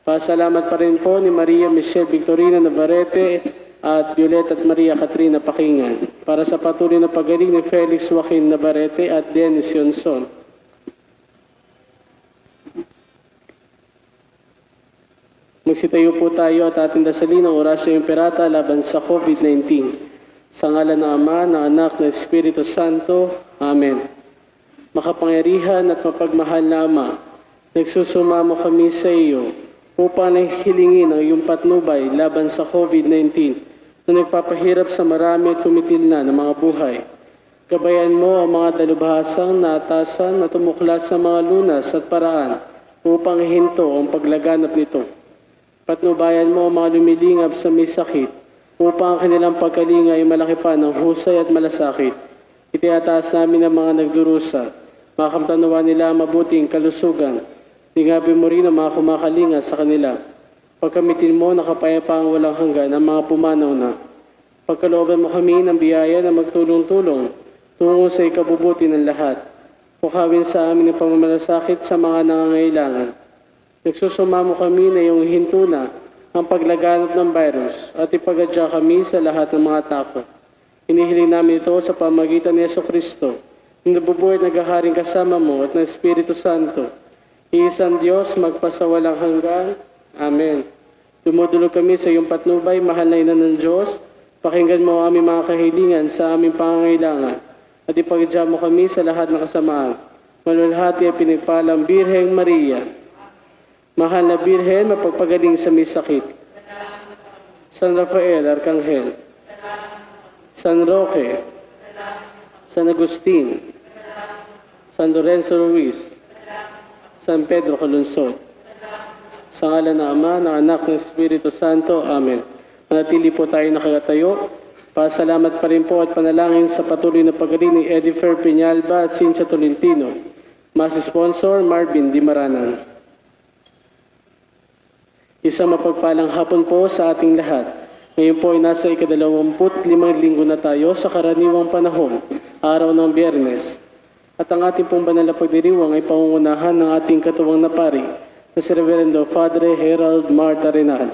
Pasalamat pa rin po ni Maria Michelle Victorina Navarrete at Violet at Maria Katrina Pakingan para sa patuloy na pagaling ni Felix Joaquin Navarrete at Dennis Yonson. Magsitayo po tayo at ating dasalin ang orasyon imperata laban sa COVID-19. Sa ngalan ng Ama, ng Anak, ng Espiritu Santo. Amen. Makapangyarihan at mapagmahal na Ama, nagsusumamo kami sa iyo upang hilingin ang iyong patnubay laban sa COVID-19 na nagpapahirap sa marami at kumitil na ng mga buhay. Gabayan mo ang mga dalubhasang naatasan na tumuklas sa mga lunas at paraan upang hinto ang paglaganap nito. Patnubayan mo ang mga lumilingap sa may sakit upang ang kanilang pagkalinga ay malaki pa ng husay at malasakit. Itiataas namin ang mga nagdurusa, makamtanawa nila ang mabuting kalusugan. Tingabi mo rin ang mga kumakalinga sa kanila. Pagkamitin mo na kapayapaang walang hanggan ang mga pumanaw na. Pagkalooban mo kami ng biyaya na magtulong-tulong tungo sa ikabubuti ng lahat. Pukawin sa amin ang pamamalasakit sa mga nangangailangan. Nagsusumamo kami na iyong hinto na ang paglaganap ng virus at ipagadya kami sa lahat ng mga takot. Hinihiling namin ito sa pamagitan ni Jesucristo, na nabubuhay at naghaharing kasama mo at ng Espiritu Santo. Iisang Diyos magpasawalang hanggan. Amen. Dumudulog kami sa iyong patnubay, mahal na Ina ng Diyos. Pakinggan mo ang aming mga kahilingan sa aming pangangailangan at ipagadya mo kami sa lahat ng kasamaan. Malulhati at pinagpalang Birheng Maria, mahal na Birhen, mapagpagaling sa may sakit. San Rafael, Arkanghel. San Roque. San Agustin. San Lorenzo Ruiz. San Pedro Calunsod. Sa ngalan ng Ama, ng Anak, ng Espiritu Santo. Amen. Manatili po tayo nakagatayo. Pasalamat pa rin po at panalangin sa patuloy na pagaling ni Edifer Peñalba at Cynthia Tolentino. Mas sponsor, Marvin Di Maranan. Isang mapagpalang hapon po sa ating lahat. Ngayon po ay nasa ika-25 linggo na tayo sa karaniwang panahon, araw ng Biyernes. At ang ating pong banal na pagdiriwang ay pangungunahan ng ating katuwang na pari, na si Reverendo Padre Herald Marta Renal.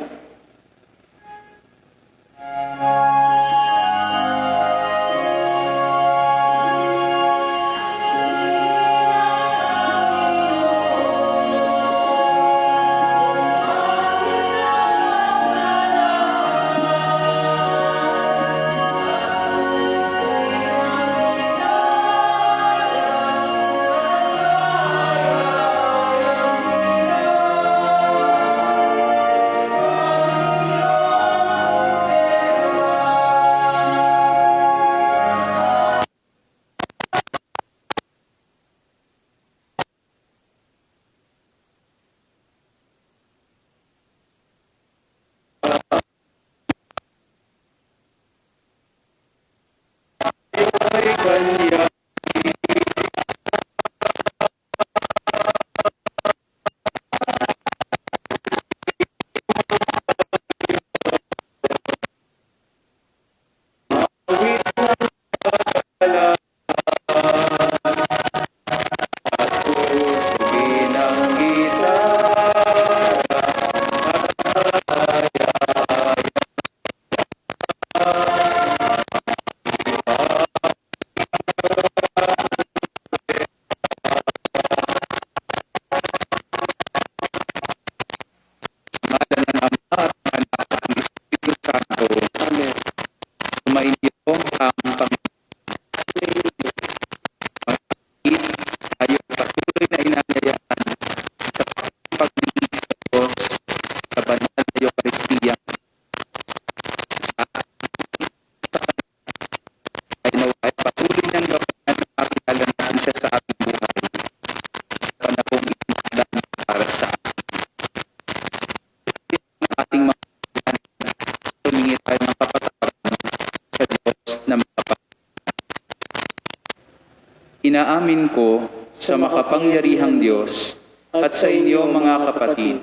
Inaamin ko sa makapangyarihang Diyos at sa inyo mga kapatid,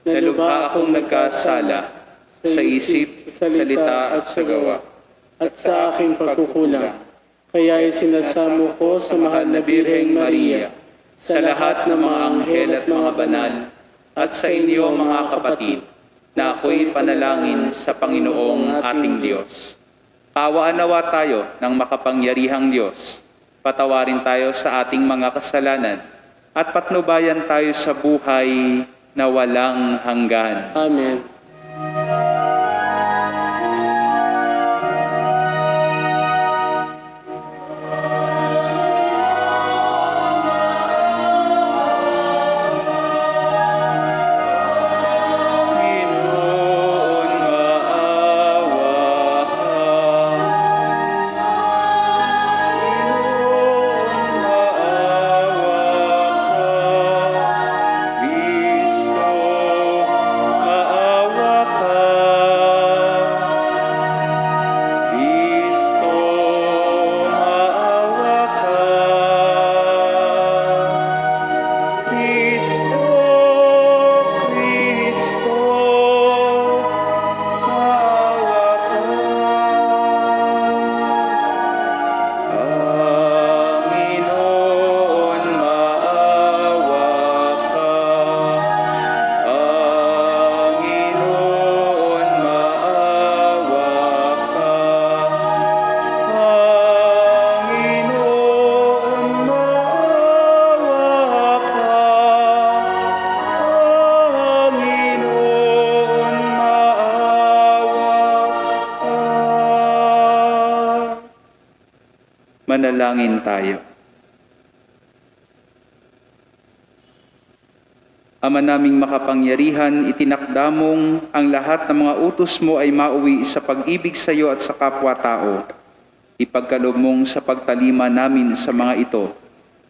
na lubha akong nagkasala sa isip, salita at sa gawa, at sa aking pagkukulang. Kaya isinasamo ko sa mahal na Birheng Maria, sa lahat ng mga anghel at mga banal, at sa inyo mga kapatid, na ako'y panalangin sa Panginoong ating Diyos. Kaawaan nawa tayo ng makapangyarihang Diyos. Patawarin tayo sa ating mga kasalanan at patnubayan tayo sa buhay na walang hanggan. Amen. Panginoon, maawa ka. Kristo, maawa ka. Kristo, maawa ka. Kristo, Kristo, maawa ka. Panginoon, maawa ka. Panginoon, maawa ka. Panginoon, maawa ka. Panginoon, maawa ka. Manalangin tayo. Ama naming makapangyarihan, itinakda mong ang lahat ng mga utos mo ay mauwi sa pag-ibig sa iyo at sa kapwa-tao. Ipagkaloob mong sa pagtalima namin sa mga ito,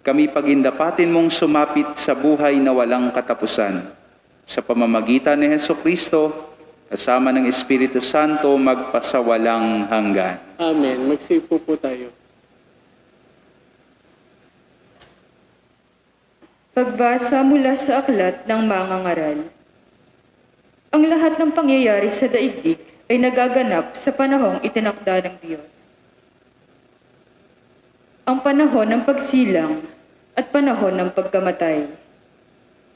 kami pagindapatin mong sumapit sa buhay na walang katapusan. Sa pamamagitan ni Hesukristo, kasama ng Espiritu Santo, magpasawalang hanggan. Amen. Magsipo po tayo. Pagbasa mula sa aklat ng mga ngaral. Ang lahat ng pangyayari sa daigdig ay nagaganap sa panahong itinakda ng Diyos. Ang panahon ng pagsilang at panahon ng pagkamatay.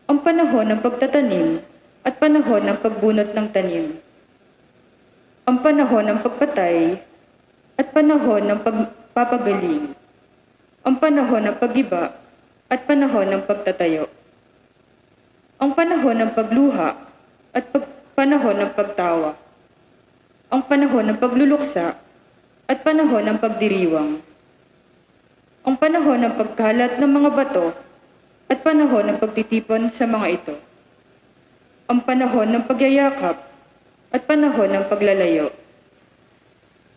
Ang panahon ng pagtatanim at panahon ng pagbunot ng tanim. Ang panahon ng pagpatay at panahon ng pagpapagaling. Ang panahon ng pag-iba at panahon ng pagtatayo. Ang panahon ng pagluha at panahon ng pagtawa. Ang panahon ng pagluluksa at panahon ng pagdiriwang. Ang panahon ng pagkalat ng mga bato at panahon ng pagtitipon sa mga ito. Ang panahon ng pagyayakap at panahon ng paglalayo.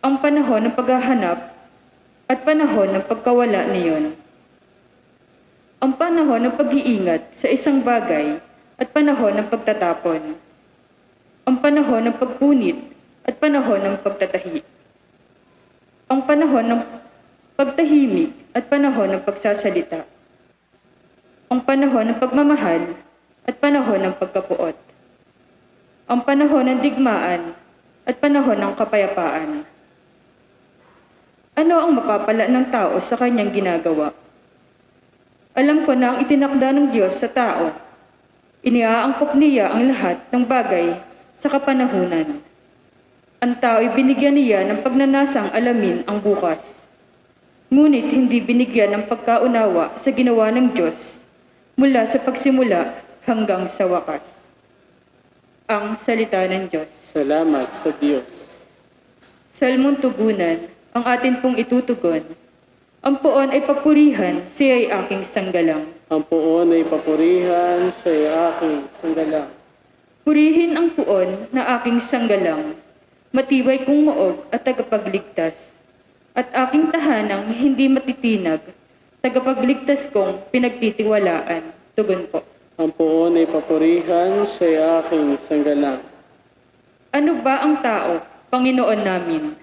Ang panahon ng paghahanap at panahon ng pagkawala niyon. Ang panahon ng pag-iingat sa isang bagay at panahon ng pagtatapon. Ang panahon ng pagpunit at panahon ng pagtatahi. Ang panahon ng pagtahimik at panahon ng pagsasalita. Ang panahon ng pagmamahal at panahon ng pagkapuot. Ang panahon ng digmaan at panahon ng kapayapaan. Ano ang mapapala ng tao sa kanyang ginagawa? Alam ko na ang itinakda ng Diyos sa tao. Iniaangkop niya ang lahat ng bagay sa kapanahunan. Ang tao ay binigyan niya ng pagnanasang alamin ang bukas. Ngunit hindi binigyan ng pagkaunawa sa ginawa ng Diyos mula sa pagsimula hanggang sa wakas. Ang salita ng Diyos. Salamat sa Diyos. Salmon tugunan, ang atin pong itutugon. Ang poon ay papurihan, siya ay aking sanggalang. Ang puon ay papurihan, siya ay aking sanggalang. Purihin ang puon na aking sanggalang, matibay kong moob at tagapagligtas, at aking tahanang hindi matitinag, tagapagligtas kong pinagtitiwalaan. Tugon po. Ang puon ay papurihan, siya ay aking sanggalang. Ano ba ang tao, Panginoon namin?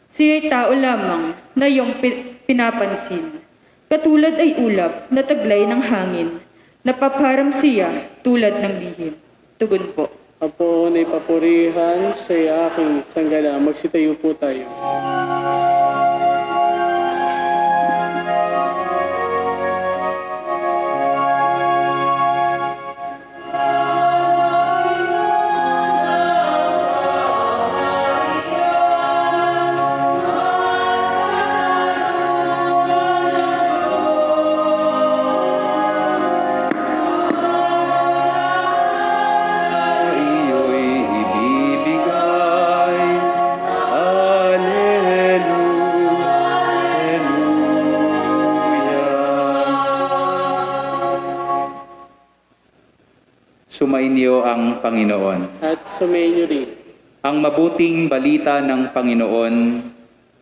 Siya'y tao lamang na iyong pinapansin. Katulad ay ulap na taglay ng hangin, napaparam siya tulad ng lihim. Tugon po. Ang puon ay papurihan, siya ay aking sanggalang. Magsitayo po tayo. Sumainyo ang Panginoon. At sumainyo rin. Ang mabuting balita ng Panginoon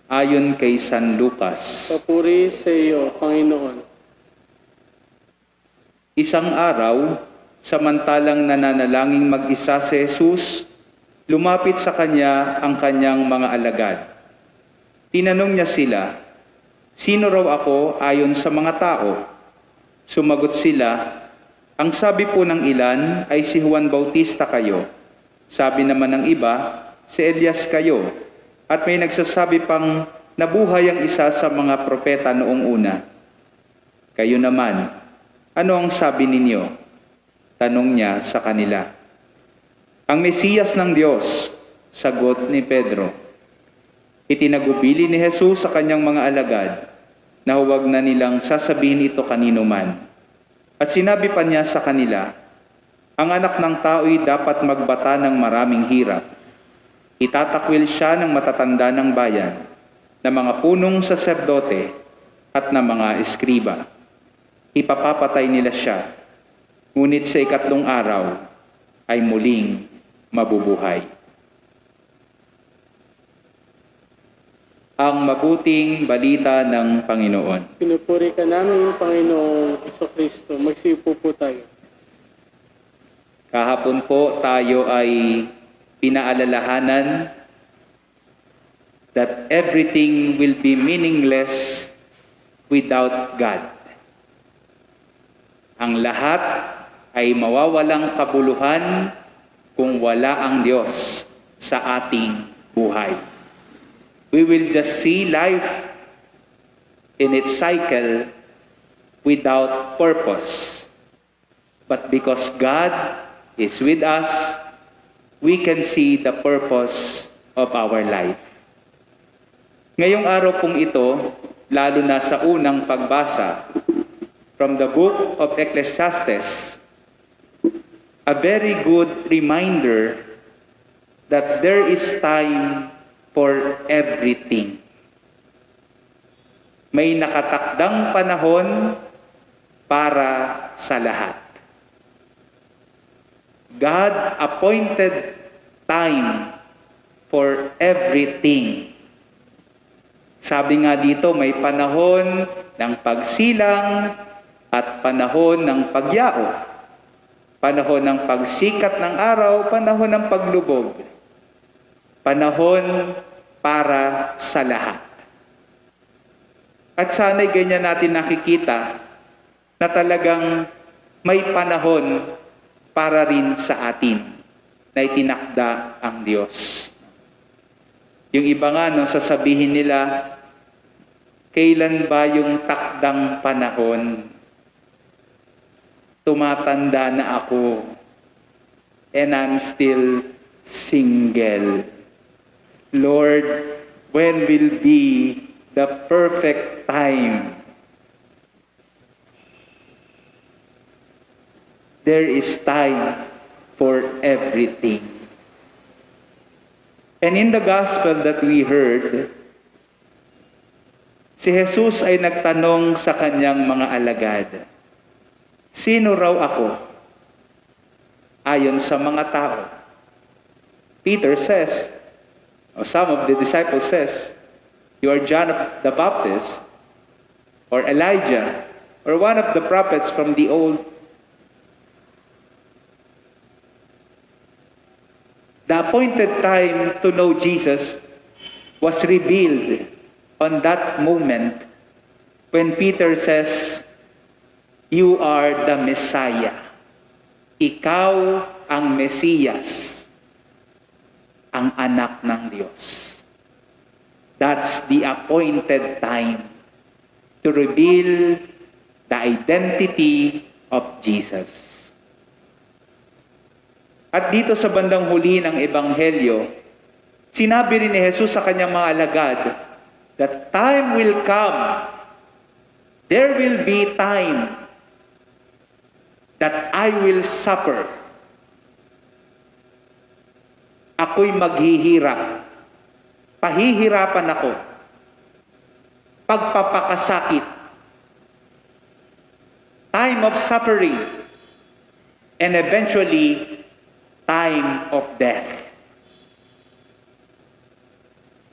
ayon kay San Lucas. Papuri sa iyo, Panginoon. Isang araw, samantalang nananalangin mag-isa si Jesus, lumapit sa kanya ang kanyang mga alagad. Tinanong niya sila, "Sino raw ako ayon sa mga tao?" Sumagot sila, "Ang sabi po ng ilan ay si Juan Bautista kayo. Sabi naman ng iba, si Elias kayo. At may nagsasabi pang nabuhay ang isa sa mga propeta noong una. Kayo naman, ano ang sabi ninyo?" Tanong niya sa kanila. "Ang Mesiyas ng Diyos," sagot ni Pedro. Itinagubili ni Jesus sa kanyang mga alagad na huwag na nilang sasabihin ito kanino man. At sinabi pa niya sa kanila, "Ang anak ng tao'y dapat magbata ng maraming hirap. Itatakwil siya ng matatanda ng bayan, ng mga punong saserdote at ng mga eskriba. Ipapapatay nila siya, ngunit sa ikatlong araw ay muling mabubuhay." Ang mabuting balita ng Panginoon. Pinupuri ka namin, Panginoong Kristo. Magsiupo po tayo. Kahapon po tayo ay pinaalalahanan that everything will be meaningless without God. Ang lahat ay mawawalang kabuluhan kung wala ang Diyos sa ating buhay. We will just see life in its cycle without purpose. But because God is with us, we can see the purpose of our life. Ngayong araw pong ito, lalo na sa unang pagbasa from the book of Ecclesiastes, a very good reminder that there is time for everything. May nakatakdang panahon para sa lahat. God appointed time for everything. Sabi nga dito, may panahon ng pagsilang at panahon ng pagyao. Panahon ng pagsikat ng araw, panahon ng paglubog. Panahon para sa lahat. At sana'y ganyan natin nakikita na talagang may panahon para rin sa atin na itinakda ang Diyos. Yung iba nga, no, sasabihin nila, kailan ba yung takdang panahon? Tumatanda na ako and I'm still single. Lord, when will be the perfect time? There is time for everything. And in the gospel that we heard, si Jesus ay nagtanong sa kanyang mga alagad, "Sino raw ako ayon sa mga tao?" Peter says, or some of the disciples says, "You are John the Baptist, or Elijah, or one of the prophets from the old." The appointed time to know Jesus was revealed on that moment when Peter says, "You are the Messiah." Ikaw ang Mesiyas, ang anak ng Diyos. That's the appointed time to reveal the identity of Jesus. At dito sa bandang huli ng Ebanghelyo, sinabi rin ni Jesus sa kanyang mga alagad, that time will come, there will be time that I will suffer. Ako'y maghihirap. Pahihirapan ako. Pagpapakasakit. Time of suffering. and eventually time of death.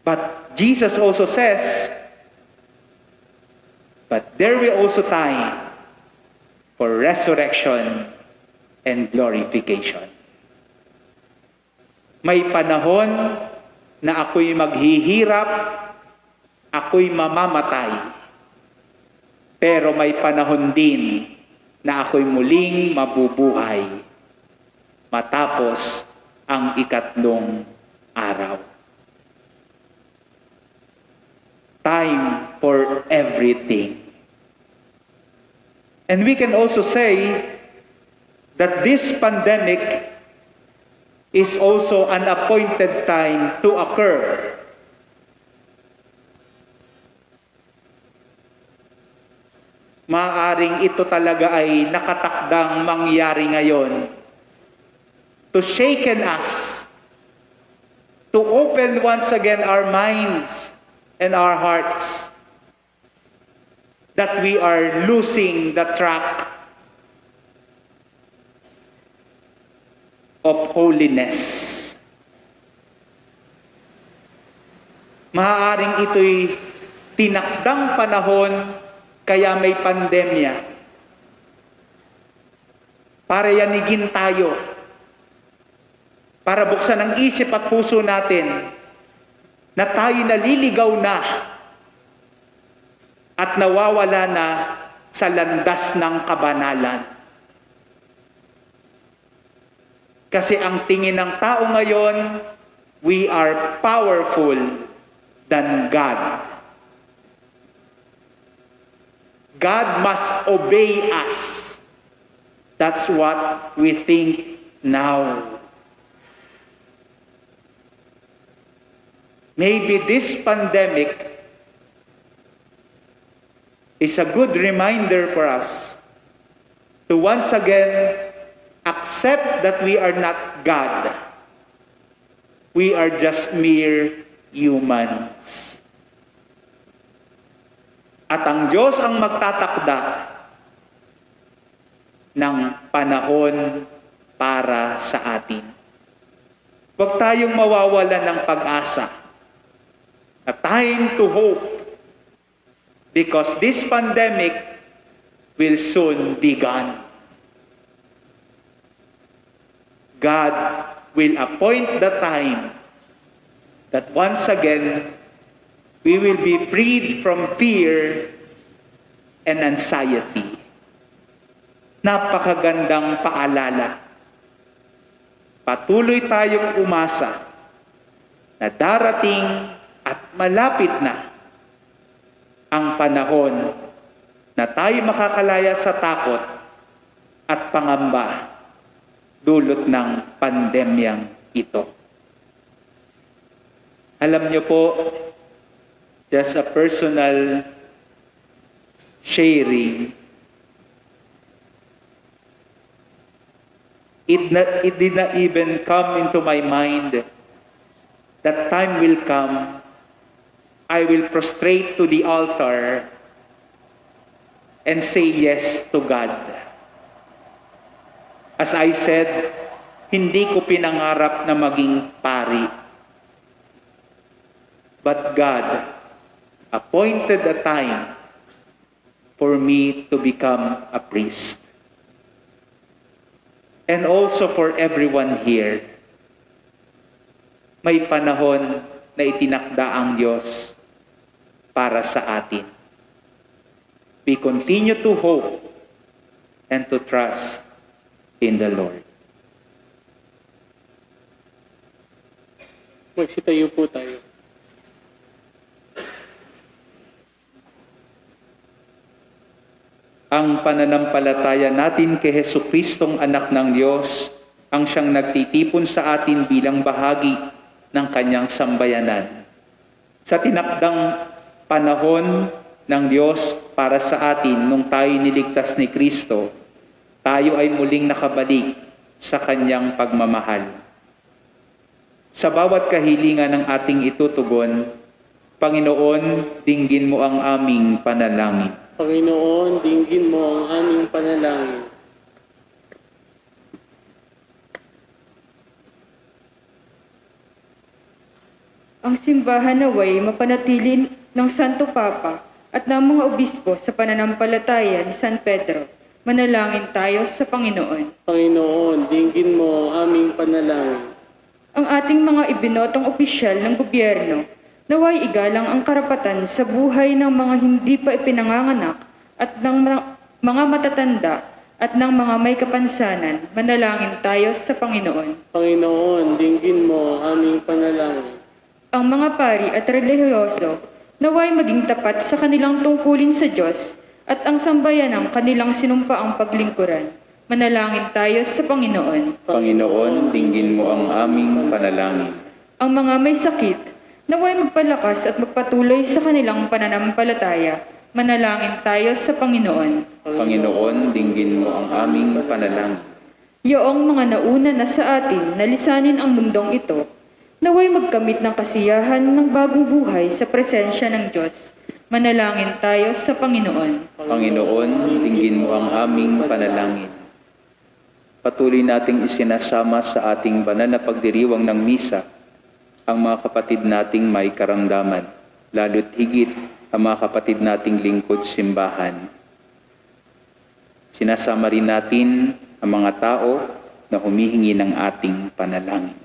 But Jesus also says, but there will also time for resurrection and glorification. May panahon na ako'y maghihirap, ako'y mamamatay. Pero may panahon din na ako'y muling mabubuhay matapos ang ikatlong araw. Time for everything. And we can also say that this pandemic is also an appointed time to occur. Maaaring ito talaga ay nakatakdang mangyari ngayon to shaken us, to open once again our minds and our hearts, that we are losing the track of holiness. Maaaring ito'y tinakdang panahon kaya may pandemya. Para yanigin tayo. Para buksan ang isip at puso natin na tayo naliligaw na at nawawala na sa landas ng kabanalan. Kasi ang tingin ng tao ngayon, we are powerful than God. God must obey us. That's what we think now. Maybe this pandemic is a good reminder for us to once again accept that we are not God. We are just mere humans. At ang Diyos ang magtatakda ng panahon para sa atin. Huwag tayong mawawalan ng pag-asa. A time to hope, because this pandemic will soon be gone. God will appoint the time that once again we will be freed from fear and anxiety. Napakagandang paalala. Patuloy tayong umasa na darating at malapit na ang panahon na tayo makakalaya sa takot at pangamba dulot ng pandemyang ito. Alam niyo po, just a personal sharing, it did not even come into my mind that time will come I will prostrate to the altar and say yes to God. As I said, hindi ko pinangarap na maging pari. But God appointed a time for me to become a priest. And also for everyone here, may panahon na itinakda ang Diyos para sa atin. We continue to hope and to trust in the Lord. Magsitayo po tayo. Ang pananampalataya natin kay Jesucristong anak ng Diyos, ang siyang nagtitipon sa atin bilang bahagi ng kanyang sambayanan. Sa tinakdang panahon ng Diyos para sa atin nung tayo niligtas ni Kristo, tayo ay muling nakabalik sa kanyang pagmamahal. Sa bawat kahilingan ng ating itutugon, Panginoon, dinggin mo ang aming panalangin. Panginoon, dinggin mo ang aming panalangin. Ang simbahan naway mapanatili ng Santo Papa at ng mga obispo sa pananampalataya ni San Pedro. Manalangin tayo sa Panginoon. Panginoon, dinggin mo ang aming panalangin. Ang ating mga ibinotong opisyal ng gobyerno, naway igalang ang karapatan sa buhay ng mga hindi pa ipinanganganak at ng mga matatanda at ng mga may kapansanan. Manalangin tayo sa Panginoon. Panginoon, dinggin mo ang aming panalangin. Ang mga pari at relihiyoso, naway maging tapat sa kanilang tungkulin sa Diyos at ang sambayan ng kanilang sinumpaang paglingkuran. Manalangin tayo sa Panginoon. Panginoon, dinggin mo ang aming panalangin. Ang mga may sakit, naway magpalakas at magpatuloy sa kanilang pananampalataya. Manalangin tayo sa Panginoon. Panginoon, dinggin mo ang aming panalangin. Yoong mga nauna na sa atin na lisanin ang mundong ito, naway magkamit ng kasiyahan ng bagong buhay sa presensya ng Diyos. Manalangin tayo sa Panginoon. Panginoon, dinggin mo ang aming panalangin. Patuloy nating isinasama sa ating banal na pagdiriwang ng misa ang mga kapatid nating may karamdaman, lalo't higit ang mga kapatid nating lingkod simbahan. Sinasama rin natin ang mga tao na humihingi ng ating panalangin.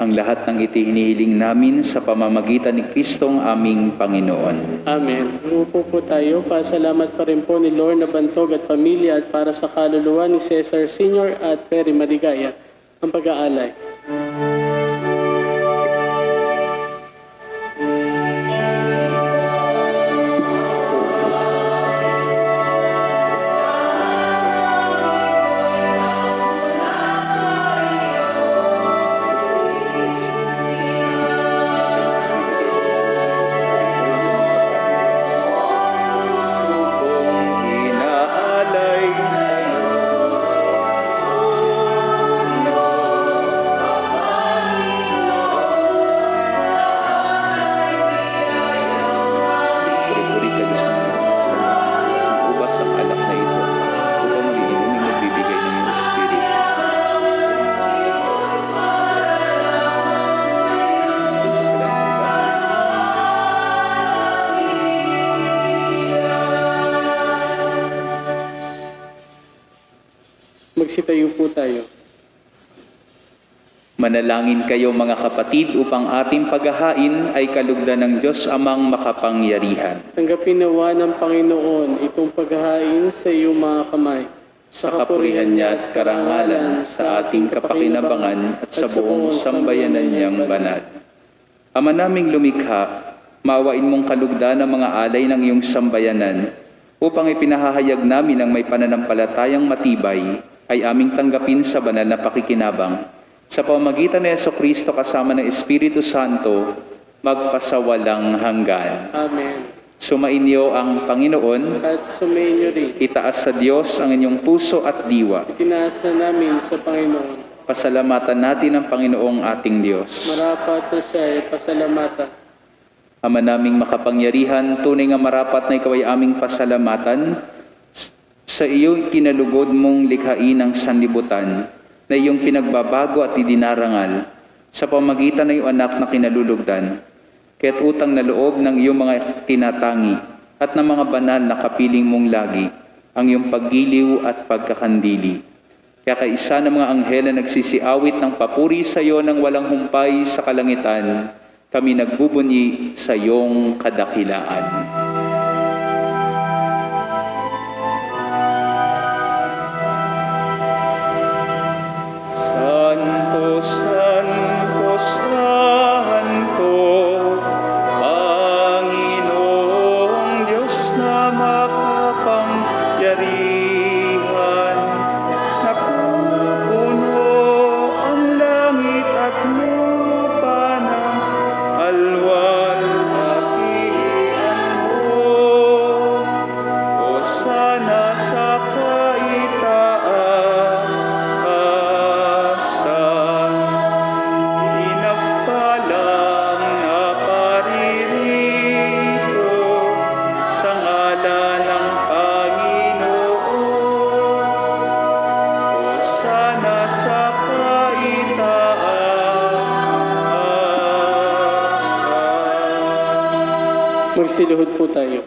Ang lahat ng itihinihiling namin sa pamamagitan ni Kristong aming Panginoon. Amen. Umupo po tayo. Pasalamat pa rin po ni Lorna Bantog at pamilya at para sa kaluluwa ni Cesar Sr. at Perry Maligaya ang pag-aalay. Magsitayo po tayo. Manalangin kayo mga kapatid upang ating paghahain ay kalugdan ng Diyos amang makapangyarihan. Tanggapin nawa ng Panginoon itong paghahain sa iyong mga kamay. Sa kapurihan niya at karangalan, sa ating kapakinabangan at sa buong sambayanan niyang banal. Ama naming lumikha, maawain mong kalugdan ang mga alay ng iyong sambayanan upang ipinahahayag namin ang may pananampalatayang matibay ay aming tanggapin sa banal na pakikinabang. Sa pamamagitan ni Jesucristo kasama ng Espiritu Santo, magpasawalang hanggan. Amen. Sumainyo ang Panginoon, At sumainyo rin. itaas sa Diyos ang inyong puso at diwa. Itinaas na namin sa Panginoon. Pasalamatan natin ang Panginoong ating Diyos. Marapat na siya ay pasalamatan. Ama naming makapangyarihan, tunay nga marapat na ikaw ay aming pasalamatan sa iyong kinalugod mong likhain ng sanlibutan na iyong pinagbabago at idinarangal sa pamagitan ng iyong anak na kinalulugdan. Kaya't utang na loob ng iyong mga tinatangi at ng mga banal na kapiling mong lagi ang iyong paggiliw at pagkakandili. Kaya kaisa ng mga anghel na nagsisiawit ng papuri sa iyo ng walang humpay sa kalangitan, kami nagbubunyi sa iyong kadakilaan. Santo, Santo, Santo, Panginoong Diyos na makapangyarihan, napupuno ang langit at lupa ng alwalhatian mo. Magsiluhod po tayo.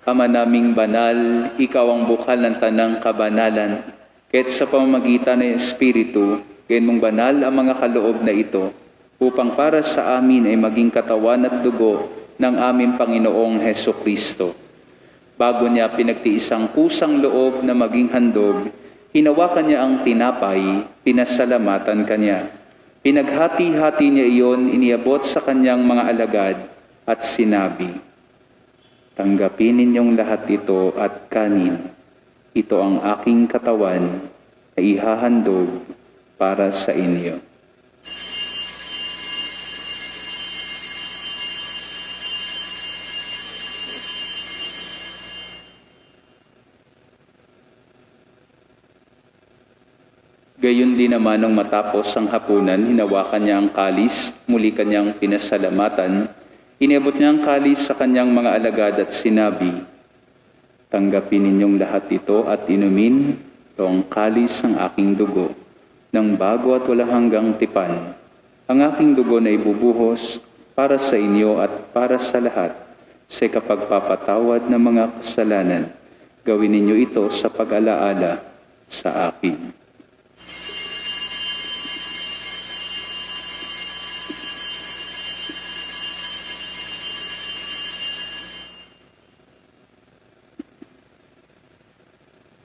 Ama naming banal, ikaw ang bukal ng tanang kabanalan. Kahit sa pamamagitan ng Espiritu, gayon mong banal ang mga kaloob na ito, upang para sa amin ay maging katawan at dugo ng aming Panginoong Heso Kristo. Bago niya pinagtiisang kusang loob na maging handog, hinawakan niya ang tinapay, pinasalamatan kanya. Pinaghati-hati niya iyon, iniabot sa kanyang mga alagad at sinabi, "Tanggapin ninyong lahat ito at kanin. Ito ang aking katawan na ihahandog para sa inyo." Gayon din naman nung matapos ang hapunan, hinawakan niya ang kalis, muli kanyang pinasalamatan. Iniabot niya ang kalis sa kanyang mga alagad at sinabi, "Tanggapin ninyong lahat ito at inumin. Ito ang kalis ng aking dugo, ng bago at walang hanggang tipan. Ang aking dugo na ibubuhos para sa inyo at para sa lahat sa kapagpapatawad ng mga kasalanan. Gawin ninyo ito sa pag-alaala sa akin."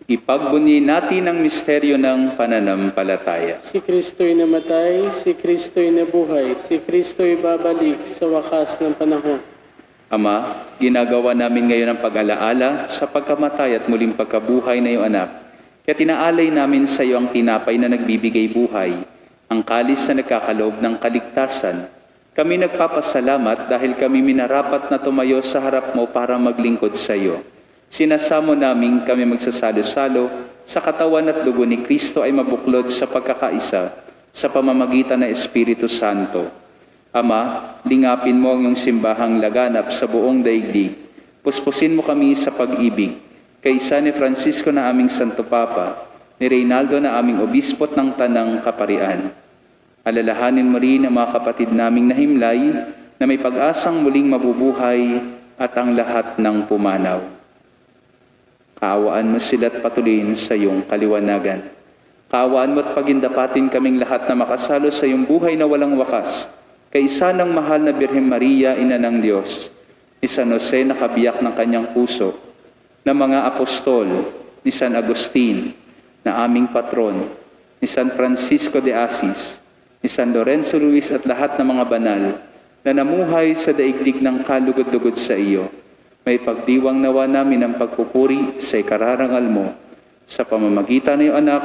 Ipagbunyi natin ang misteryo ng pananampalataya. Si Kristo'y namatay, si Kristo'y nabuhay, si Kristo'y babalik sa wakas ng panahon. Ama, ginagawa namin ngayon ang pag-alaala sa pagkamatay at muling pagkabuhay na iyong anak. Kaya tinaalay namin sa iyo ang tinapay na nagbibigay buhay, ang kalis na nagkakaloob ng kaligtasan. Kami nagpapasalamat dahil kami minarapat na tumayo sa harap mo para maglingkod sa iyo. Sinasamo namin kami magsasalo-salo sa katawan at dugo ni Kristo ay mabuklod sa pagkakaisa sa pamamagitan ng Espiritu Santo. Ama, lingapin mo ang iyong simbahang laganap sa buong daigdig. Puspusin mo kami sa pag-ibig. Kaisa ni Francisco na aming Santo Papa, ni Reynaldo na aming Obispot ng Tanang Kaparian. Alalahanin mo rin ang mga kapatid naming nahimlay na may pag-asang muling mabubuhay at ang lahat ng pumanaw. Kaawaan mo sila at patuloyin sa iyong kaliwanagan. Kaawaan mo at pagindapatin kaming lahat na makasalo sa iyong buhay na walang wakas. Kaisa ng mahal na Birhen Maria, Ina ng Diyos, ni San Jose na kabiyak ng kanyang puso, ng mga apostol, ni San Agustin, na aming patron, ni San Francisco de Assis, ni San Lorenzo Ruiz at lahat ng mga banal na namuhay sa daigdig ng kalugod-lugod sa iyo. May pagdiwang nawa namin ang pagpupuri sa ikararangal mo sa pamamagitan ng iyong anak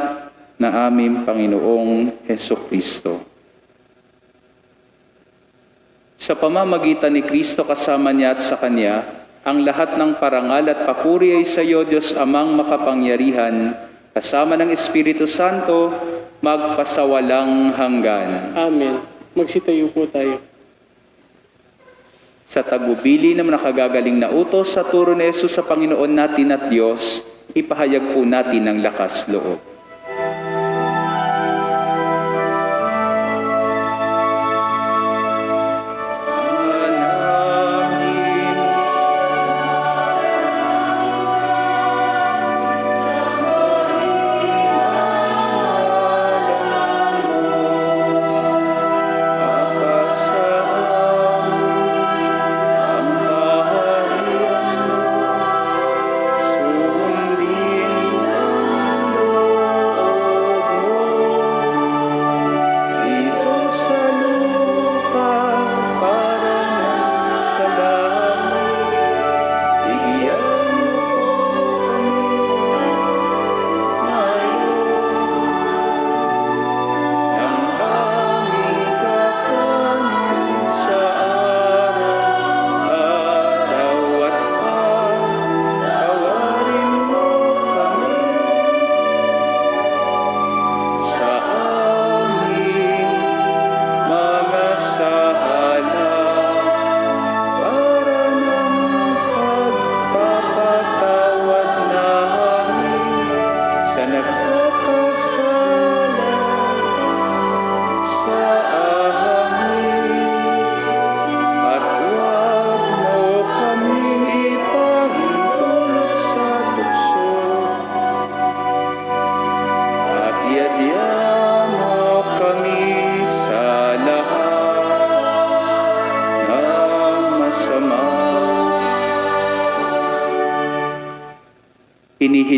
na aming Panginoong Heso Kristo. Sa pamamagitan ni Kristo kasama niya at sa Kanya, ang lahat ng parangal at papuri ay sa iyo, Diyos Amang makapangyarihan, kasama ng Espiritu Santo, magpasawalang hanggan. Amen. Magsitayo po tayo. Sa tagubili ng nakagagaling na utos sa turo ni Jesus sa Panginoon natin at Diyos, ipahayag po natin ang lakas loob.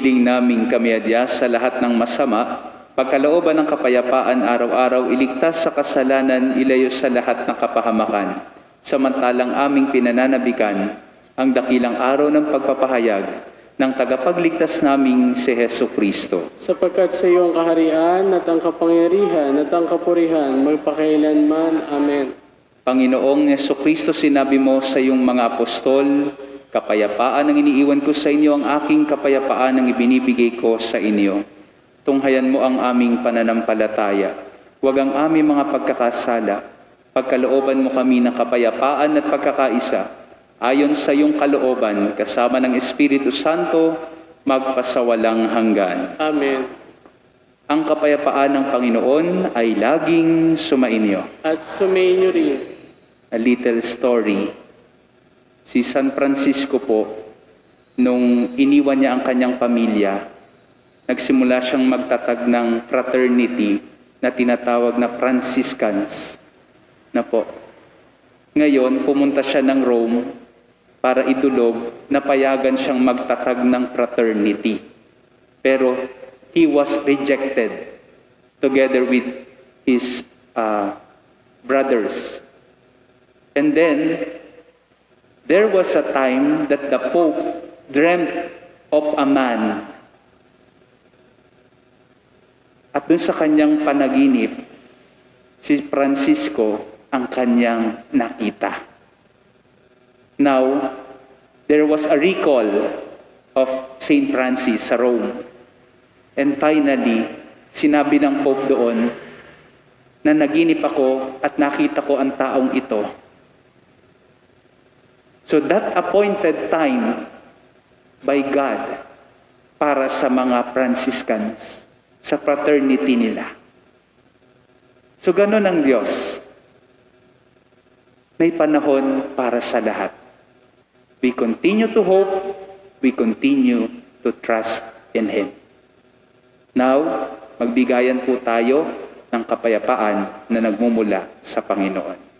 Hinihiling naming kami adya sa lahat ng masama, pagkalooban ng kapayapaan araw-araw, iligtas sa kasalanan, ilayo sa lahat ng kapahamakan. Samantalang aming pinananabikan ang dakilang araw ng pagpapahayag ng tagapagligtas naming si Hesu Kristo. Sapagkat sa iyo ang kaharian at ang kapangyarihan at ang kapurihan magpakailanman. Amen. Panginoong Hesu Kristo, sinabi mo sa iyong mga apostol, kapayapaan ang iniiwan ko sa inyo, ang aking kapayapaan ang ibinibigay ko sa inyo. Tunghayan mo ang aming pananampalataya. Huwag ang aming mga pagkakasala. Pagkalooban mo kami ng kapayapaan at pagkakaisa, ayon sa iyong kalooban, kasama ng Espiritu Santo, magpasawalang hanggan. Amen. Ang kapayapaan ng Panginoon ay laging sumainyo. At sumainyo rin. A little story. Si San Francisco po, nung iniwan niya ang kanyang pamilya, nagsimula siyang magtatag ng fraternity na tinatawag na Franciscans. Na po. Ngayon, pumunta siya ng Rome para idulog na payagan siyang magtatag ng fraternity. Pero he was rejected together with his brothers. And then, there was a time that the Pope dreamt of a man. At dun sa kanyang panaginip, si Francisco ang kanyang nakita. Now, there was a recall of Saint Francis sa Rome. And finally, sinabi ng Pope doon na naginip ako at nakita ko ang taong ito. So that appointed time by God para sa mga Franciscans, sa fraternity nila. So ganun ang Diyos. May panahon para sa lahat. We continue to hope, we continue to trust in Him. Now, magbigayan po tayo ng kapayapaan na nagmumula sa Panginoon.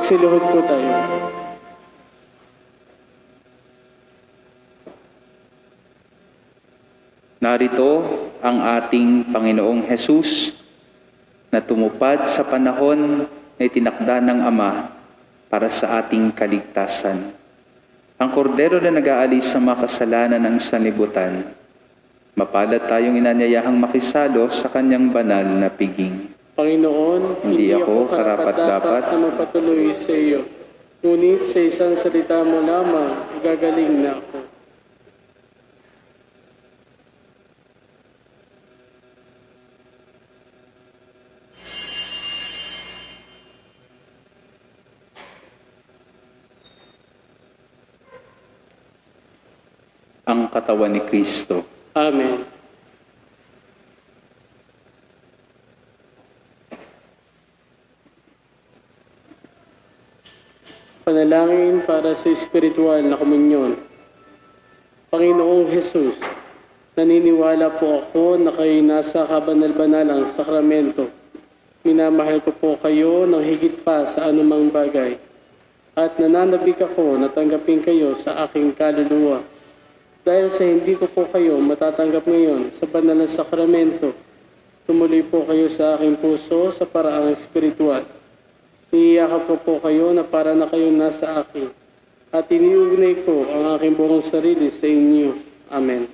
Magsiluhod po tayo. Narito ang ating Panginoong Hesus na tumupad sa panahon na itinakda ng Ama para sa ating kaligtasan. Ang kordero na nag-aalis sa mga kasalanan ng sanlibutan. Mapalad tayong inanyayahang makisalo sa kanyang banal na piging. Panginoon, hindi ako karapat-dapat na magpatuloy sa iyo. Ngunit sa isang salita mo lamang, gagaling na ako. Ang katawan ni Kristo. Amen. Panalangin para sa espiritual na komunyon. Panginoong Jesus, naniniwala po ako na kayo nasa kabanal-banalang sakramento. Minamahal ko po kayo ng higit pa sa anumang bagay. At nananabik ako na tanggapin kayo sa aking kaluluwa. Dahil sa hindi ko po kayo matatanggap ngayon sa banal na sakramento, tumuloy po kayo sa aking puso sa paraang espiritual. Niyayakap ko po kayo na para na kayo nasa akin. At iniugnay ko ang aking buong sarili sa inyo. Amen.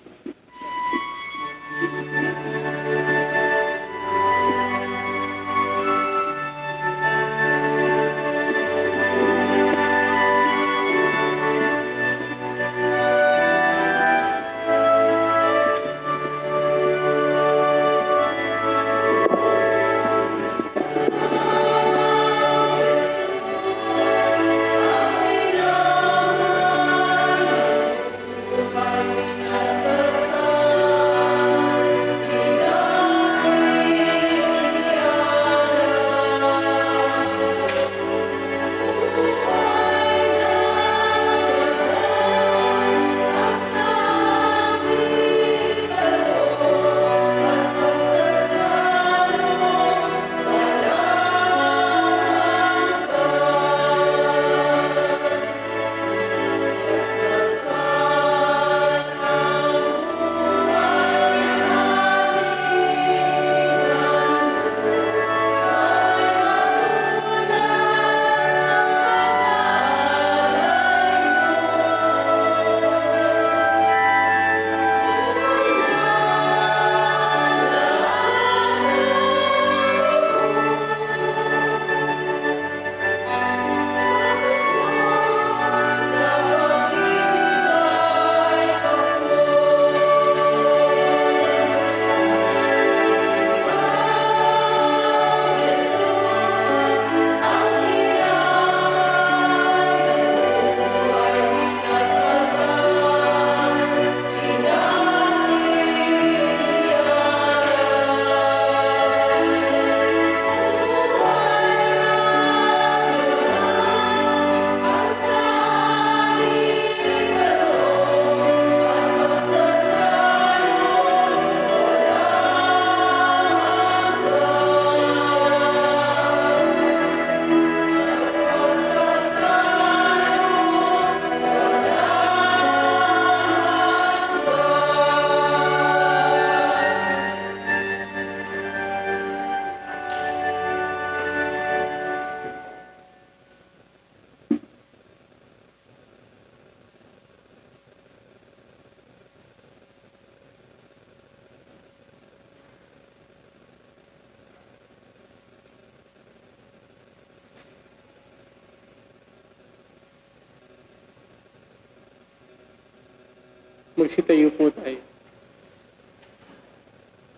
Magsitayo po tayo.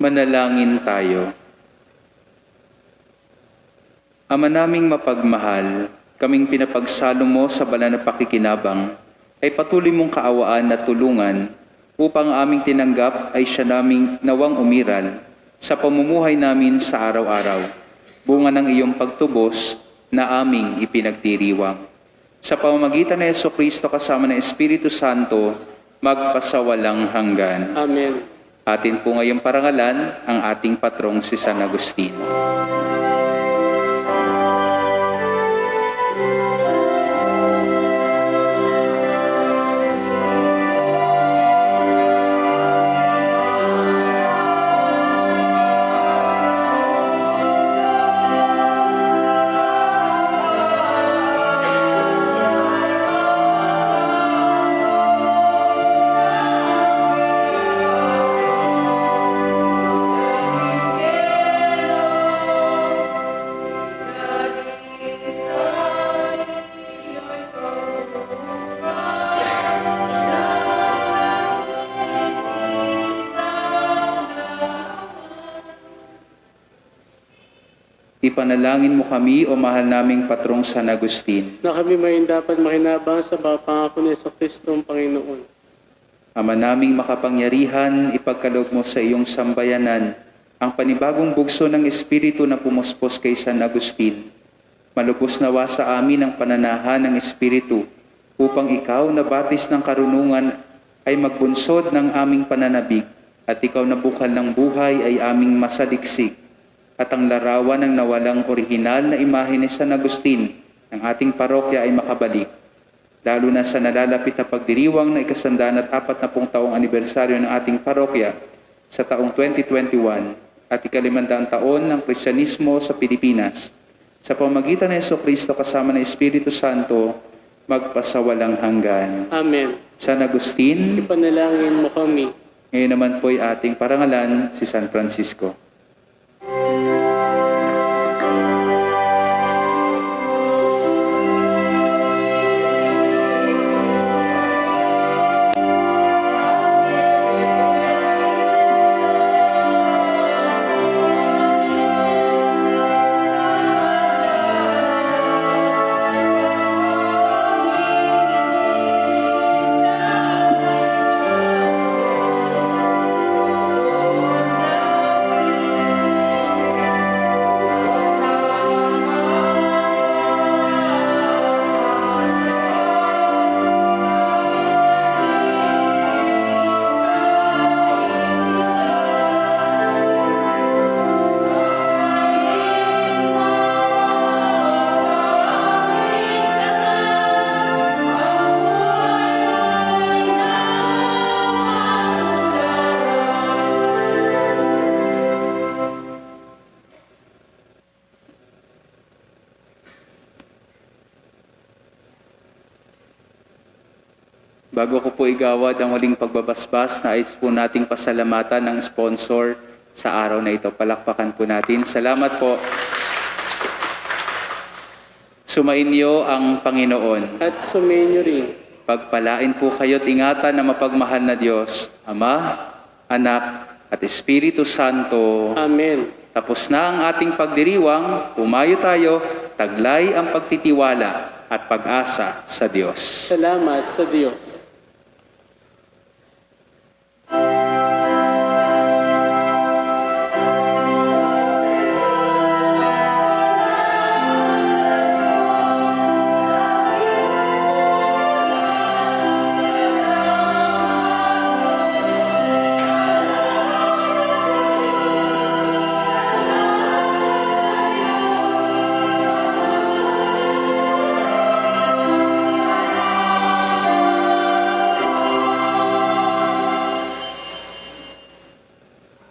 Manalangin tayo. Ama naming mapagmahal, kaming pinapagsalo mo sa banal na pakikinabang, ay patuloy mong kaawaan at tulungan upang aming tinanggap ay siya naming nawang umiral sa pamumuhay namin sa araw-araw, bunga ng iyong pagtubos na aming ipinagdiriwang. Sa pamamagitan ng Jesucristo kasama ng Espiritu Santo, magpasawalang hanggan. Amen. Atin po ngayong parangalan ang ating patrong si San Agustin. Ipanalangin mo kami, o mahal naming patrong San Agustin. Na kami may dapat makinabang sa mga pangako ni Jesucristo ang Panginoon. Ama naming makapangyarihan, ipagkaloob mo sa iyong sambayanan ang panibagong bugso ng Espiritu na pumuspos kay San Agustin Malubos nawa sa amin ang pananahan ng Espiritu, upang ikaw na batis ng karunungan ay magbunsod ng aming pananabik, at ikaw na bukal ng buhay ay aming masaliksik, at ang larawan ng nawalang orihinal na imahe ni San Agustin ng ating parokya ay makabalik, lalo na sa nalalapit na pagdiriwang na 140 taong anibersaryo ng ating parokya sa taong 2021 at 500 taon ng Kristyanismo sa Pilipinas. Sa pamamagitan ng Jesucristo kasama ng Espiritu Santo, magpasawalang hanggan. Amen. San Agustin, Ipanalangin mo kami. ngayon naman po ay ating parangalan si San Francisco. Bago ko po igawad ang huling pagbabasbas, nais po nating pasalamatan ng sponsor sa araw na ito. Palakpakan po natin. Salamat po. Sumainyo ang Panginoon. At sumainyo rin. Pagpalain po kayo't ingatan na mapagmahal na Diyos, Ama, Anak, at Espiritu Santo. Amen. Tapos na ang ating pagdiriwang, pumayo tayo, taglay ang pagtitiwala at pag-asa sa Diyos. Salamat sa Diyos.